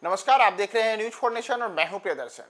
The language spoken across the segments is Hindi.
नमस्कार, आप देख रहे हैं न्यूज फॉर नेशन और मैं हूं प्रियदर्शन।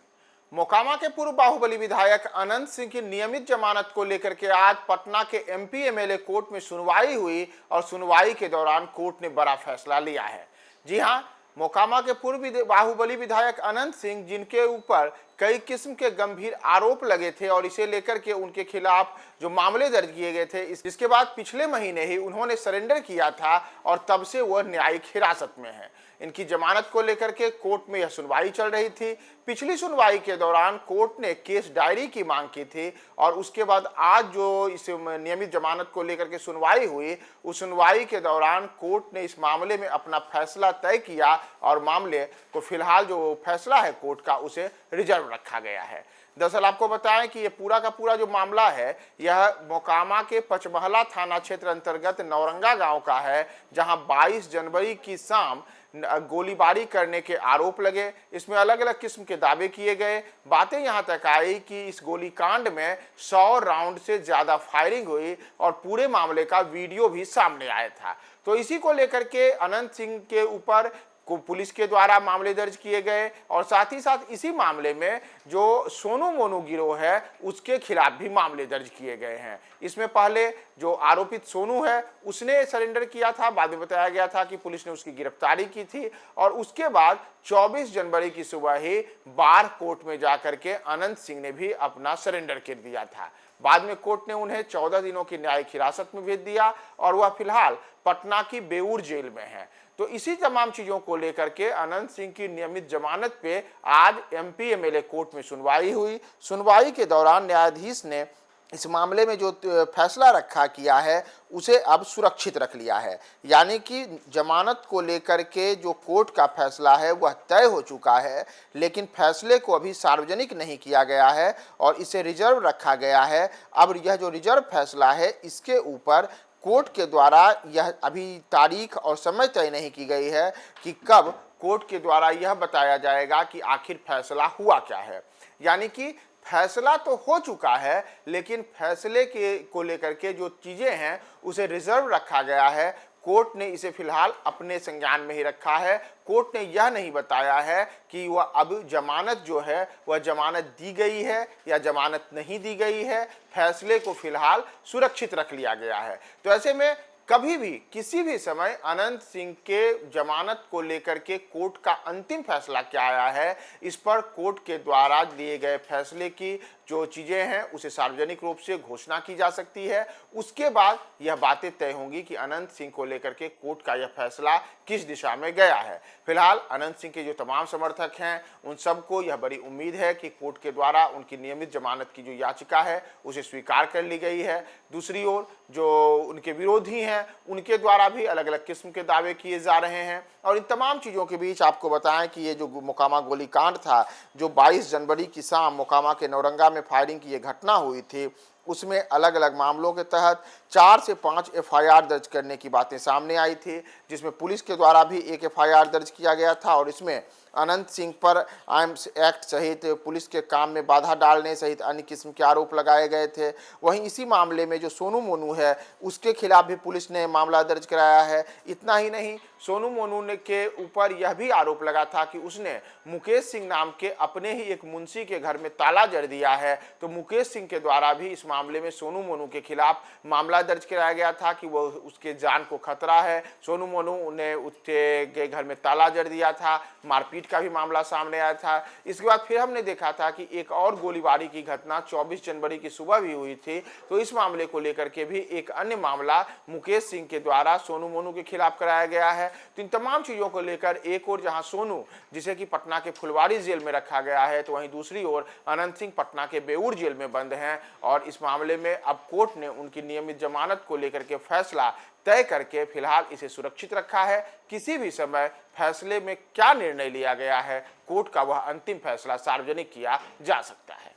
मोकामा के पूर्व बाहुबली विधायक अनंत सिंह की नियमित जमानत को लेकर के आज पटना के एमपी एमएलए कोर्ट में सुनवाई हुई और सुनवाई के दौरान कोर्ट ने बड़ा फैसला लिया है। जी हां, मोकामा के पूर्व बाहुबली विधायक अनंत सिंह, जिनके ऊपर कई किस्म के गंभीर आरोप लगे थे और इसे लेकर के उनके खिलाफ जो मामले दर्ज किए गए थे, इसके बाद पिछले महीने ही उन्होंने सरेंडर किया था और तब से वह न्यायिक हिरासत में है। इनकी जमानत को लेकर के कोर्ट में यह सुनवाई चल रही थी। पिछली सुनवाई के दौरान कोर्ट ने केस डायरी की मांग की थी और उसके बाद आज जो इस नियमित जमानत को लेकर के सुनवाई हुई, उस सुनवाई के दौरान कोर्ट ने इस मामले में अपना फैसला तय किया और मामले को फिलहाल जो फैसला है कोर्ट का, उसे रिजर्व रखा गया है। दरअसल आपको बताएं कि ये पूरा का पूरा जो मामला है, यह मोकामा के पचमहला थाना क्षेत्र अंतर्गत नौरंगा गांव का है, जहां 22 जनवरी की शाम गोलीबारी करने के आरोप लगे। इसमें अलग अलग किस्म के दावे किए गए। बातें यहां तक आई कि इस गोलीकांड में 100 राउंड से ज्यादा फायरिंग हुई और पूरे मामले का वीडियो भी सामने आया था। तो इसी को लेकर के अनंत सिंह के ऊपर को पुलिस के द्वारा मामले दर्ज किए गए और साथ ही साथ इसी मामले में जो सोनू मोनू गिरोह है, उसके खिलाफ भी मामले दर्ज किए गए हैं। इसमें पहले जो आरोपित सोनू है, उसने सरेंडर किया था। बाद में बताया गया था कि पुलिस ने उसकी गिरफ्तारी की थी और उसके बाद 24 जनवरी की सुबह ही बार कोर्ट में जाकर के अनंत सिंह ने भी अपना सरेंडर कर दिया था। बाद में कोर्ट ने उन्हें 14 दिनों की न्यायिक हिरासत में भेज दिया और वह फिलहाल पटना की बेऊर जेल में है। तो इसी तमाम चीजों को लेकर के अनंत सिंह की नियमित जमानत पे आज एमपी एमएलए कोर्ट में सुनवाई हुई। सुनवाई के दौरान न्यायाधीश ने इस मामले में जो फैसला रखा किया है, उसे अब सुरक्षित रख लिया है। यानी कि जमानत को लेकर के जो कोर्ट का फैसला है वह तय हो चुका है, लेकिन फैसले को अभी सार्वजनिक नहीं किया गया है और इसे रिजर्व रखा गया है। अब यह जो रिजर्व फैसला है, इसके ऊपर कोर्ट के द्वारा यह अभी तारीख और समय तय नहीं की गई है कि कब कोर्ट के द्वारा यह बताया जाएगा कि आखिर फैसला हुआ क्या है। यानी कि फैसला तो हो चुका है, लेकिन फैसले के को लेकर के जो चीज़ें हैं उसे रिजर्व रखा गया है। कोर्ट ने इसे फिलहाल अपने संज्ञान में ही रखा है। कोर्ट ने यह नहीं बताया है कि वह अब जमानत जो है वह जमानत दी गई है या जमानत नहीं दी गई है। फैसले को फिलहाल सुरक्षित रख लिया गया है। तो ऐसे में कभी भी किसी भी समय अनंत सिंह के जमानत को लेकर के कोर्ट का अंतिम फैसला क्या आया है, इस पर कोर्ट के द्वारा दिए गए फैसले की जो चीज़ें हैं उसे सार्वजनिक रूप से घोषणा की जा सकती है। उसके बाद यह बातें तय होंगी कि अनंत सिंह को लेकर के कोर्ट का यह फैसला किस दिशा में गया है। फिलहाल अनंत सिंह के जो तमाम समर्थक हैं, उन सबको यह बड़ी उम्मीद है कि कोर्ट के द्वारा उनकी नियमित जमानत की जो याचिका है उसे स्वीकार कर ली गई है। दूसरी ओर जो उनके विरोधी हैं, उनके द्वारा भी अलग अलग किस्म के दावे किए जा रहे हैं। और इन तमाम चीज़ों के बीच आपको बताएं कि ये जो मोकामा गोलीकांड था, जो 22 जनवरी की शाम मोकामा के नौरंगा में फायरिंग की ये घटना हुई थी, उसमें अलग अलग मामलों के तहत 4 से 5 एफआईआर दर्ज करने की बातें सामने आई थी, जिसमें पुलिस के द्वारा भी एक एफआईआर दर्ज किया गया था और इसमें अनंत सिंह पर आर्म्स एक्ट सहित पुलिस के काम में बाधा डालने सहित अन्य किस्म के आरोप लगाए गए थे। वहीं इसी मामले में जो सोनू मोनू है, उसके खिलाफ भी पुलिस ने मामला दर्ज कराया है। इतना ही नहीं, सोनू मोनू ने के ऊपर यह भी आरोप लगा था कि उसने मुकेश सिंह नाम के अपने ही एक मुंशी के घर में ताला जड़ दिया है। तो मुकेश सिंह के द्वारा भी इस मामले में सोनू मोनू के खिलाफ मामला दर्ज कराया गया था कि वो उसके जान को खतरा है। सोनू मोनू ने उसके घर में ताला जड़ दिया था। मारपीट का भी मामला सामने आया था। इसके बाद फिर हमने देखा था कि एक और गोलीबारी की घटना 24 जनवरी की सुबह भी हुई थी। तो इस मामले को लेकर के भी एक अन्य मामला मुकेश सिंह के द्वारा सोनू मोनू के खिलाफ कराया गया है। तो इन तमाम चीजों को लेकर एक और जहां सोनू, जिसे कि पटना के फुलवारी जेल में रखा गया है, तो वहीं दूसरी ओर अनंत सिंह पटना के बेऊर जेल में बंद हैं। और इस मामले में अब कोर्ट ने उनकी नियमित जमानत को लेकर के फैसला तय करके फिलहाल इसे सुरक्षित रखा है। किसी भी समय फैसले में क्या निर्णय लिया गया है, कोर्ट का वह अंतिम फैसला सार्वजनिक किया जा सकता है।